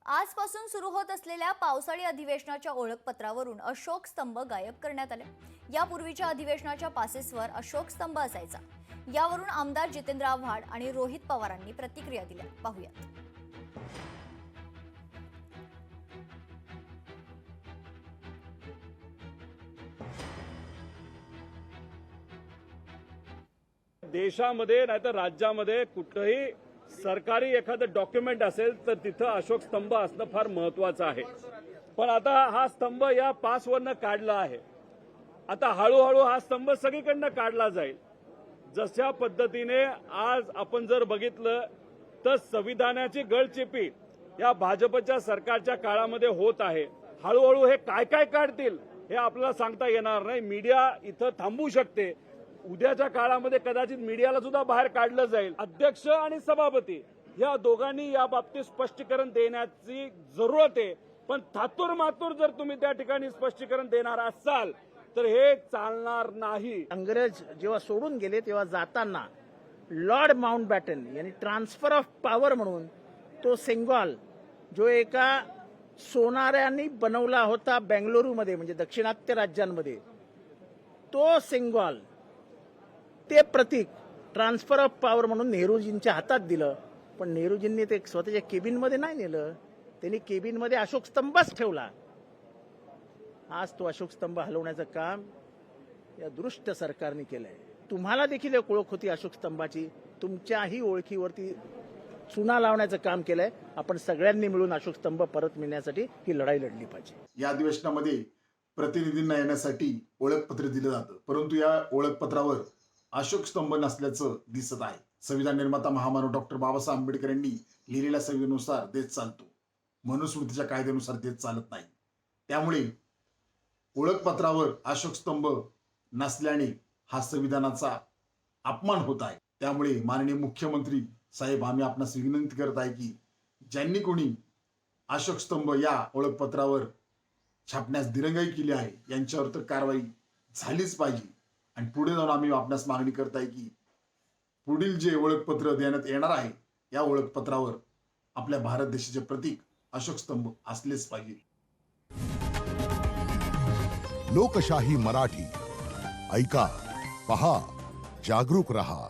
आजपासून सुरू होत असलेल्या पावसाळी अधिवेशनाच्या ओळखपत्रावरून अशोक स्तंभ गायब करण्यात आले। यापूर्वीच्या अधिवेशनाच्या पासेसवर अशोक स्तंभ असायचा। यावरून आमदार जितेंद्र आव्हाड आणि रोहित पवारांनी प्रतिक्रिया दिल्या। पाहूयात। देशामध्ये नाहीतर राज्यामध्ये कुठेही सरकारी एखादं डॉक्युमेंट असेल तर तिथं अशोक स्तंभ असणं फार महत्वाचं आहे। पण आता हा स्तंभ या पासवरनं काढला आहे। आता हळूहळू हा स्तंभ सगळीकडनं काढला जाईल। जशा पद्धतीने आज आपण जर बघितलं तर संविधानाची गळचेपी या भाजपच्या सरकारच्या काळामध्ये होत आहे। हळूहळू हे काय काय काढतील हे आपल्याला सांगता येणार नाही। मीडिया इथं थांबू शकते। उद्याच्या काळामध्ये कदाचित मीडियाला सुद्धा बाहेर काढलं जाईल। अध्यक्ष आणि सभापती या दोघांनी या बाबतीत स्पष्टीकरण देण्याची जरूरत आहे। पण थातूर मातूर जर तुम्ही त्या ठिकाणी स्पष्टीकरण देणार असाल तर हे चालणार नाही। अंग्रेज जेव्हा सोडून गेले तेव्हा जाताना लॉर्ड माउंटबॅटन यांनी ट्रान्सफर ऑफ पॉवर म्हणून तो सिंगॉल जो एका सोनाऱ्यांनी बनवला होता बेंगलुरूमध्ये म्हणजे दक्षिणात्य राज्यांमध्ये, तो सिंगॉल ते प्रतीक ट्रान्सफर ऑफ पॉवर म्हणून नेहरूजींच्या हातात दिलं। पण नेहरूजींनी ते स्वतःच्या केबिनमध्ये नाही नेलं, त्यांनी केबिनमध्ये अशोक स्तंभच ठेवला। आज तो अशोक स्तंभ हलवण्याचं काम या दृष्ट सरकारने केलंय। तुम्हाला देखील एक ओळख होती अशोक स्तंभाची, तुमच्याही ओळखीवरती चुना लावण्याचं काम केलंय। आपण सगळ्यांनी मिळून अशोक स्तंभ परत मिळण्यासाठी ही लढाई लढली पाहिजे। या अधिवेशनामध्ये प्रतिनिधींना येण्यासाठी ओळखपत्र दिलं जातं, परंतु या ओळखपत्रावर अशोक स्तंभ नसल्याचं दिसत आहे। संविधान निर्माता महामानव डॉक्टर बाबासाहेब आंबेडकर यांनी लिहिलेल्या संविधानानुसार देश चालतो, मनुस्मृतीच्या कायद्यानुसार देश चालत नाही। त्यामुळे ओळखपत्रावर अशोक स्तंभ नसल्याने हा संविधानाचा अपमान होत आहे। त्यामुळे माननीय मुख्यमंत्री साहेब, आम्ही आपणास विनंती करत आहे की ज्यांनी कोणी अशोक स्तंभ या ओळखपत्रावर छापण्यास दिरंगाई केली आहे यांच्यावर तर कारवाई झालीच पाहिजे। आणि पुढे जाऊन आम्ही आपणास मागणी करत आहे की पुढील जे ओळखपत्र देण्यात येणार आहे या ओळखपत्रावर आपल्या भारत देशाचे प्रतीक अशोक स्तंभ असलेच पाहिजे। लोकशाही मराठी ऐका, पहा, जागरूक रहा।